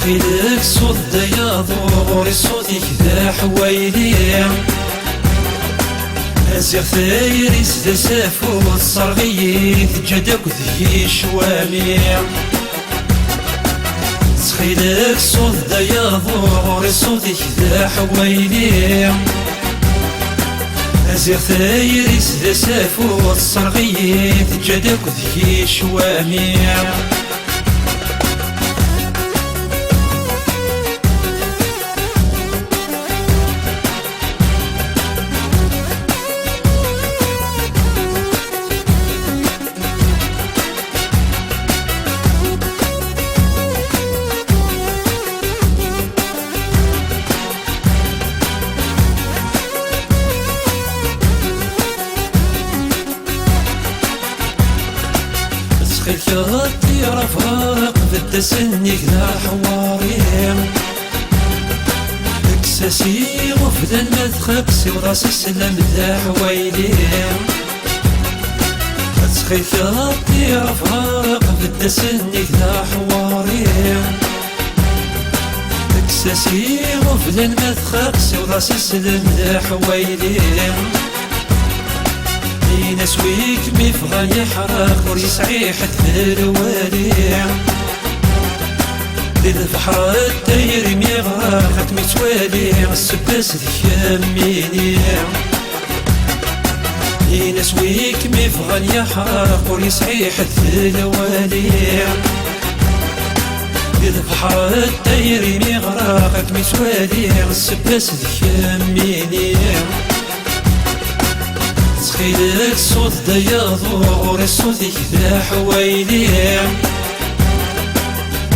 تخيلك صوت دياضوري صوتك ذا حويلي أزيغ ثايري سدا سافوت صرغيث جدك ذي شوامي تخيلك صوت دياضوري صوتك ذا حويلي أزيغ ثايري سدا سافوت صرغيث جدك ذي شوامي تخيل غطي رفاق بدا سنك ذا حواري اكساسي غفلا مدخبسي وراس السلام ذا حويلي تخيل غطي رفاق بدا سنك ذا حواري اكساسي غفلا مدخبسي وراس السلام ذا حويلي نسويك مفغى يحرق وريسعي حتى الوالي ذي البحر الداير ميغرق متوالي السباس ذي يميني نسويك مفغى يحرق وريسعي حتى الوالي ذي البحر الداير ميغرق متوالي السباس ذي يميني تخيلك صوت دياضوري صوتك ذا حويلي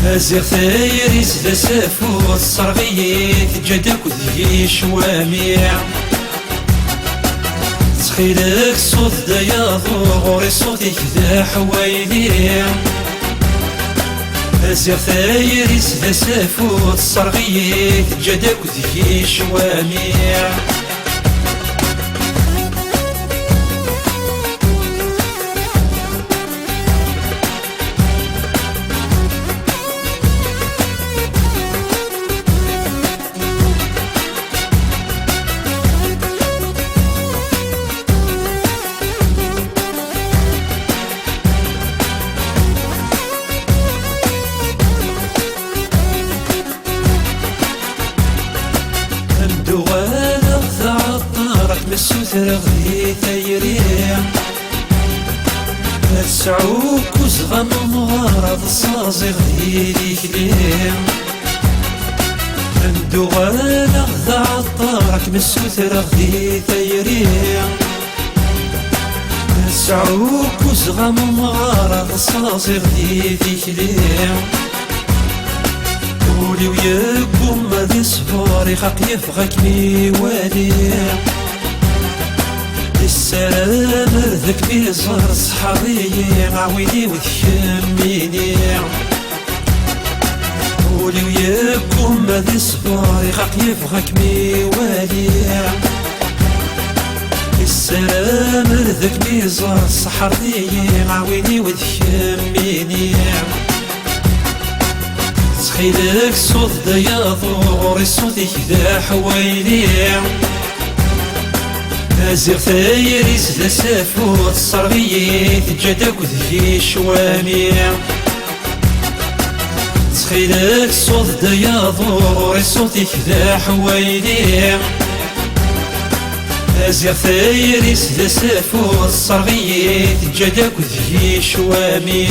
أزيغ ثايري سدا سافوت صرغيث جدك ذي شوامي تخيلك صوت دياضوري صوتك ذا حويلي أزيغ ثايري سدا سافوت صرغيث جدك ذي شوامي دوالغ ثعطارك بالسوثر غذي ثيري تسعوك وزغم مغارض صازي غذي ليكليم دوالغ ثعطارك بالسوثر غذي ثيري تسعوك وزغم مغارض صازي غذي ليكليم قولي وياكم ذي صفاري خاق يفغك ميوالي السلام رذك بيزار صحابي عويلي وذياميني قولي وياكم ذي صفاري خاق يفغك ميوالي السلام رذك بيزار صحابي عويلي وذياميني تخيلك صوت دياضوري صوتك ذا حويلي أزيغ ثايري سدا سافوت صرغيث جدك ذي شوامي تخيلك صوت دياضوري صوتك ذا حويلي أزيغ ثايري سدا سافوت صرغيث جدك ذي شوامي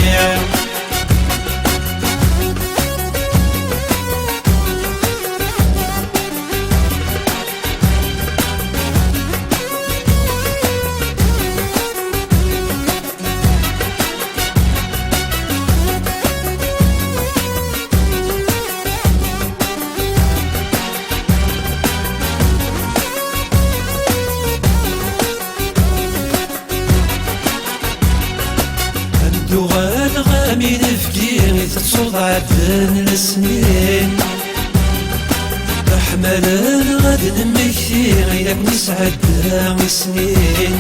دوغال غامي نفكيري تتصوض عدن السنين أحمل غد نمكثيري لك نسعد سنين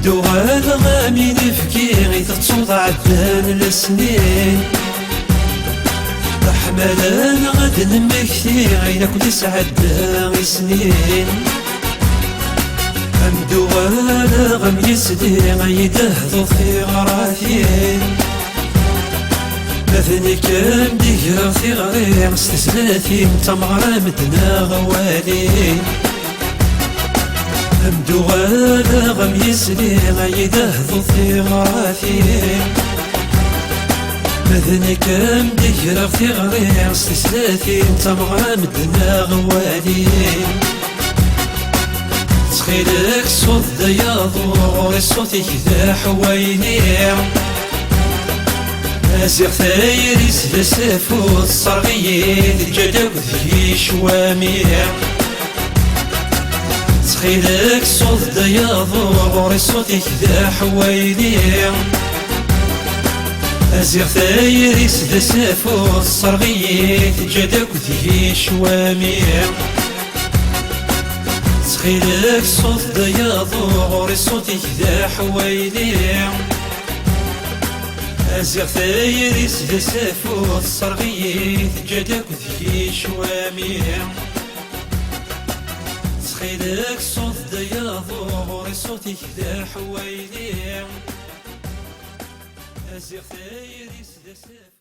دوغال غامي نفكيري تتصوض عدن السنين أنا غد نمكتي غير كل سعد سنين أمدو غالا غم يسدي غيده ضفي غراثين مثني كم دير في غرير استسلاتي متمغرى مدنا غوالي أمدو غالا غم يسدي غيده ضفي غراثين مثني كم دير في غرير استسلاتي متمغرى مدنا غوالي تخيلك صوت دياضور صوتك ذا حويني أزيغ ثايري سلسفو الصرغيين الجدو ذي شوامي تخيلك صوت دياضور صوتك ذا حويني أزيغ ثايري سلسفو الصرغيين الجدو ذي شوامي تخيلك صوت دياضور صوتك ذا حويلي أزيغ ثايري سلسفو الصرغيين جدك ذي شوامي تخيلك صوت دياضور صوتك ذا حويلي أزيغ ثايري سلسفو